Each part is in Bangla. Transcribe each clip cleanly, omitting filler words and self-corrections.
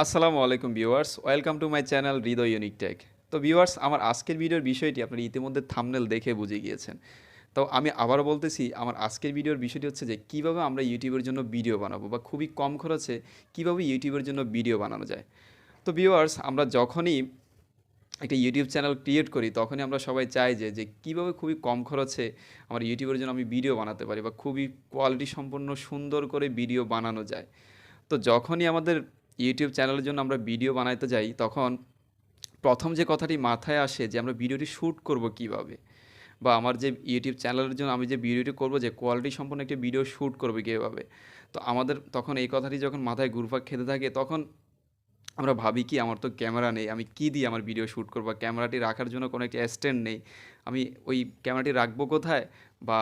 আসসালামু আলাইকুম viewers, welcome to my channel Hriday unique tech. তো ভিউয়ার্স, আমার আজকের ভিডিওর বিষয়টি আপনারা ইতিমধ্যে থাম্বনেল দেখে বুঝে গিয়েছেন। তো আমি আবারও বলতেছি, আমার আজকের ভিডিওর বিষয়টি হচ্ছে যে কীভাবে আমরা ইউটিউবের জন্য ভিডিও বানাবো বা খুবই কম খরচে কীভাবে ইউটিউবের জন্য ভিডিও বানানো যায়। তো ভিউয়ার্স, আমরা যখনই একটা ইউটিউব চ্যানেল ক্রিয়েট করি তখনই আমরা সবাই চাই যে কীভাবে খুবই কম খরচে আমার ইউটিউবের জন্য আমি ভিডিও বানাতে পারি বা খুবই কোয়ালিটি সম্পন্ন সুন্দর করে ভিডিও বানানো যায়। তো যখনই আমাদের ইউটিউব চ্যানেলের জন্য আমরা ভিডিও বানাইতে যাই, তখন প্রথম যে কথাটি মাথায় আসে যে আমরা ভিডিওটি শ্যুট করব কীভাবে, বা আমার যে ইউটিউব চ্যানেলের জন্য আমি যে ভিডিওটি করব, যে কোয়ালিটি সম্পন্ন একটি ভিডিও শ্যুট করবে কীভাবে। তো আমাদের তখন এই কথাটি যখন মাথায় ঘুরপাক খেতে থাকে, তখন আমরা ভাবি কি, আমার তো ক্যামেরা নেই, আমি কী দিয়ে আমার ভিডিও শ্যুট করব, ক্যামেরাটি রাখার জন্য কোনো একটি স্ট্যান্ড নেই, আমি ওই ক্যামেরাটি রাখবো কোথায়, বা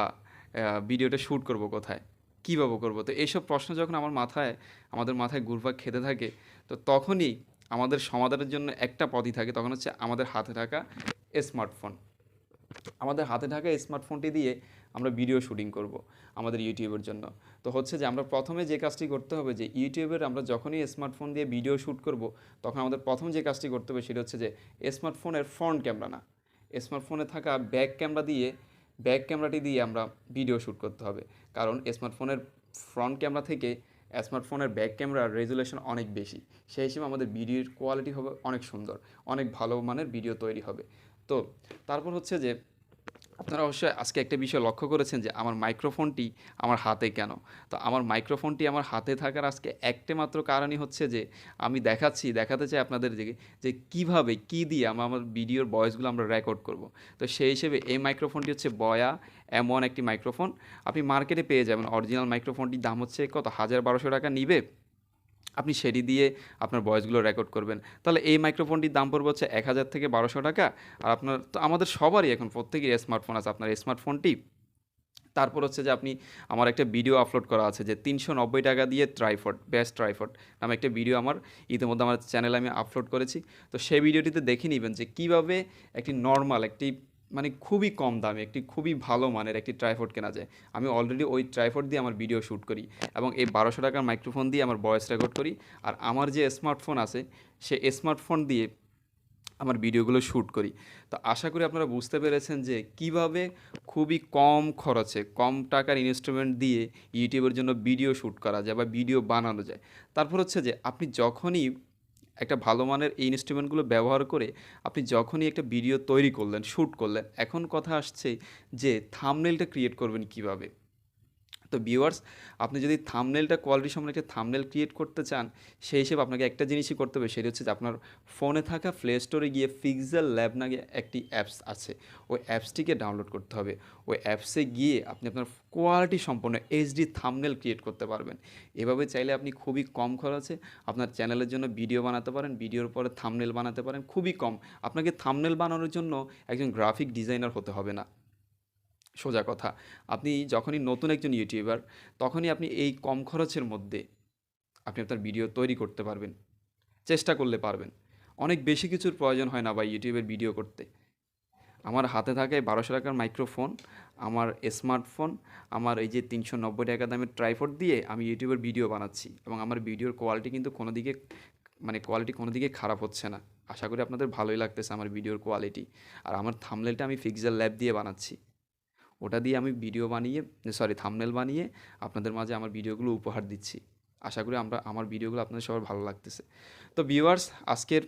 ভিডিওটা শ্যুট করব কোথায়, কীভাবে করব। তো এইসব প্রশ্ন যখন আমাদের মাথায় ঘুরপাক খেতে থাকে, তো তখনই আমাদের সমাধানের জন্য একটা পথই থাকে, তখন হচ্ছে আমাদের হাতে থাকা স্মার্টফোন। আমাদের হাতে থাকা স্মার্টফোনটি দিয়ে আমরা ভিডিও শুটিং করব আমাদের ইউটিউবের জন্য। তো হচ্ছে যে আমরা প্রথমে যে কাজটি করতে হবে, যে ইউটিউবের আমরা যখনই স্মার্টফোন দিয়ে ভিডিও শ্যুট করব, তখন আমাদের প্রথম যে কাজটি করতে হবে সেটা হচ্ছে যে স্মার্টফোনের ফ্রন্ট ক্যামেরা না, স্মার্টফোনে থাকা ব্যাক ক্যামেরাটি দিয়ে আমরা ভিডিও শ্যুট করতে হবে। কারণ স্মার্টফোনের ফ্রন্ট ক্যামেরা থেকে স্মার্টফোনের ব্যাক ক্যামেরার রেজুলেশন অনেক বেশি, সেই হিসেবে আমাদের ভিডিওর কোয়ালিটি হবে অনেক সুন্দর, অনেক ভালো মানের ভিডিও তৈরি হবে। তো তারপর হচ্ছে যে আপনারা অবশ্যই আজকে একটা বিষয় লক্ষ্য করেছেন যে আমার মাইক্রোফোনটি আমার হাতে কেন। তো আমার মাইক্রোফোনটি আমার হাতে থাকার আজকে একটা মাত্র কারণই হচ্ছে যে আমি দেখাতে চাই আপনাদের যে কীভাবে কী দিয়ে আমার ভিডিওর ভয়েসগুলো আমরা রেকর্ড করব। তো সেই হিসেবে এই মাইক্রোফোনটি হচ্ছে বয়া M1 একটি মাইক্রোফোন। আপনি মার্কেটে পেয়ে যাবেন। অরিজিনাল মাইক্রোফোনটির দাম হচ্ছে কত, ১,০০০-১,২০০ টাকা নিবে। আপনি সেটি দিয়ে আপনার ভয়েসগুলো রেকর্ড করবেন। তাহলে এই মাইক্রোফোনটির দাম পড়বে হচ্ছে ১,০০০ থেকে ১,২০০ টাকা। আর আপনার তো আমাদের সবারই এখন প্রত্যেকেরই স্মার্টফোন আছে। আপনার স্মার্টফোনটি, তারপর হচ্ছে যে আমার একটা ভিডিও আপলোড করা আছে যে ৩৯০ টাকা দিয়ে বেস্ট ট্রাইপড নামে একটা ভিডিও ইতিমধ্যে আমার চ্যানেলে আমি আপলোড করেছি। তো সেই ভিডিওটিতে দেখে নিবেন যে কীভাবে একটি নরমাল একটি মানে খুবই কম দামে একটি খুবই ভালো মানের একটি ট্রাইপড কেনা যায়। আমি অলরেডি ওই ট্রাইপড দিয়ে আমার ভিডিও শ্যুট করি এবং এই ১,২০০ টাকার মাইক্রোফোন দিয়ে আমার ভয়েস রেকর্ড করি। আর আমার যে স্মার্টফোন আছে, সে স্মার্টফোন দিয়ে আমার ভিডিওগুলো শ্যুট করি। তো আশা করি আপনারা বুঝতে পেরেছেন যে কীভাবে খুবই কম খরচে, কম টাকার ইনস্ট্রুমেন্ট দিয়ে ইউটিউবের জন্য ভিডিও শ্যুট করা যায় বা ভিডিও বানানো যায়। তারপর হচ্ছে যে আপনি যখনই একটা ভালো মানের এই ইনস্ট্রুমেন্টগুলো ব্যবহার করে আপনি যখনই একটা ভিডিও তৈরি করলেন, শ্যুট করলেন, এখন কথা আসছে যে থাম্বনেইলটা ক্রিয়েট করবেন কীভাবে। তো ভিউয়ার্স, আপনি যদি থাম্বনেইলটা কোয়ালিটি সম্পন্ন একটা থাম্বনেইল ক্রিয়েট করতে চান, সেই হিসেবে আপনাকে একটা জিনিসই করতে হবে, সেটা হচ্ছে যে আপনার ফোনে থাকা প্লে স্টোরে গিয়ে পিক্সেল ল্যাব নামে একটি অ্যাপস আছে, ওই অ্যাপসটিকে ডাউনলোড করতে হবে। ওই অ্যাপসে গিয়ে আপনি আপনার কোয়ালিটি সম্পন্ন এইচডি থাম্বনেইল ক্রিয়েট করতে পারবেন। এভাবে চাইলে আপনি খুবই কম খরচে আপনার চ্যানেলের জন্য ভিডিও বানাতে পারেন, ভিডিওর পরে থাম্বনেইল বানাতে পারেন খুবই কম। আপনাকে থাম্বনেইল বানানোর জন্য একজন গ্রাফিক ডিজাইনার হতে হবে না। সোজা কথা, আপনি যখনই নতুন একজন ইউটিউবার, তখনই আপনি এই কম খরচের মধ্যে আপনি আপনার ভিডিও তৈরি করতে পারবেন। চেষ্টা করলে পারবেন। অনেক বেশি কিছুর প্রয়োজন হয় না ভাই ইউটিউবের ভিডিও করতে। আমার হাতে থাকে ১,২০০ টাকার মাইক্রোফোন, আমার স্মার্টফোন, আমার এই যে ৩৯০ টাকা দামের ট্রাইপড দিয়ে আমি ইউটিউবের ভিডিও বানাচ্ছি এবং আমার ভিডিওর কোয়ালিটি কিন্তু কোনো দিকে খারাপ হচ্ছে না। আশা করি আপনাদের ভালোই লাগতেছে আমার ভিডিওর কোয়ালিটি। আর আমার থাম্বনেইলটা আমি পিক্সেল ল্যাব দিয়ে বানাচ্ছি। ওটা দিয়ে আমি থাম্বনেইল বানিয়ে আপনাদের মাঝে আমার ভিডিওগুলো উপহার দিচ্ছি। আশা করি আমার ভিডিওগুলো আপনাদের সবার ভালো লাগতেছে। তো ভিউয়ার্স, আজকের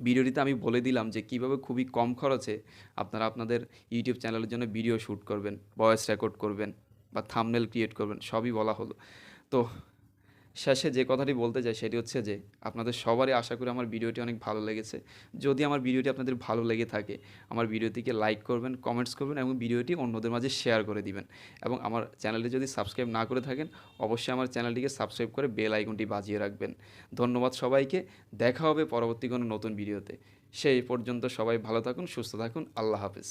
ভিডিওটিতে আমি বলে দিলাম যে কীভাবে খুবই কম খরচে আপনারা আপনাদের ইউটিউব চ্যানেলের জন্য ভিডিও শ্যুট করবেন, ভয়েস রেকর্ড করবেন বা থাম্বনেইল ক্রিয়েট করবেন, সবই বলা হলো। তো শেষে যে কথাটি বলতে চাই সেটি হচ্ছে যে আপনাদের সবারই আশা করি আমার ভিডিওটি অনেক ভালো লেগেছে। যদি আমার ভিডিওটি আপনাদের ভালো লেগে থাকে, আমার ভিডিওটিকে লাইক করবেন, কমেন্টস করবেন এবং ভিডিওটি অন্যদের মাঝে শেয়ার করে দিবেন। এবং আমার চ্যানেলটি যদি সাবস্ক্রাইব না করে থাকেন, অবশ্যই আমার চ্যানেলটিকে সাবস্ক্রাইব করে বেল আইকনটি বাজিয়ে রাখবেন। ধন্যবাদ সবাইকে। দেখা হবে পরবর্তী কোনো নতুন ভিডিওতে। সেই পর্যন্ত সবাই ভালো থাকুন, সুস্থ থাকুন। আল্লাহ হাফেজ।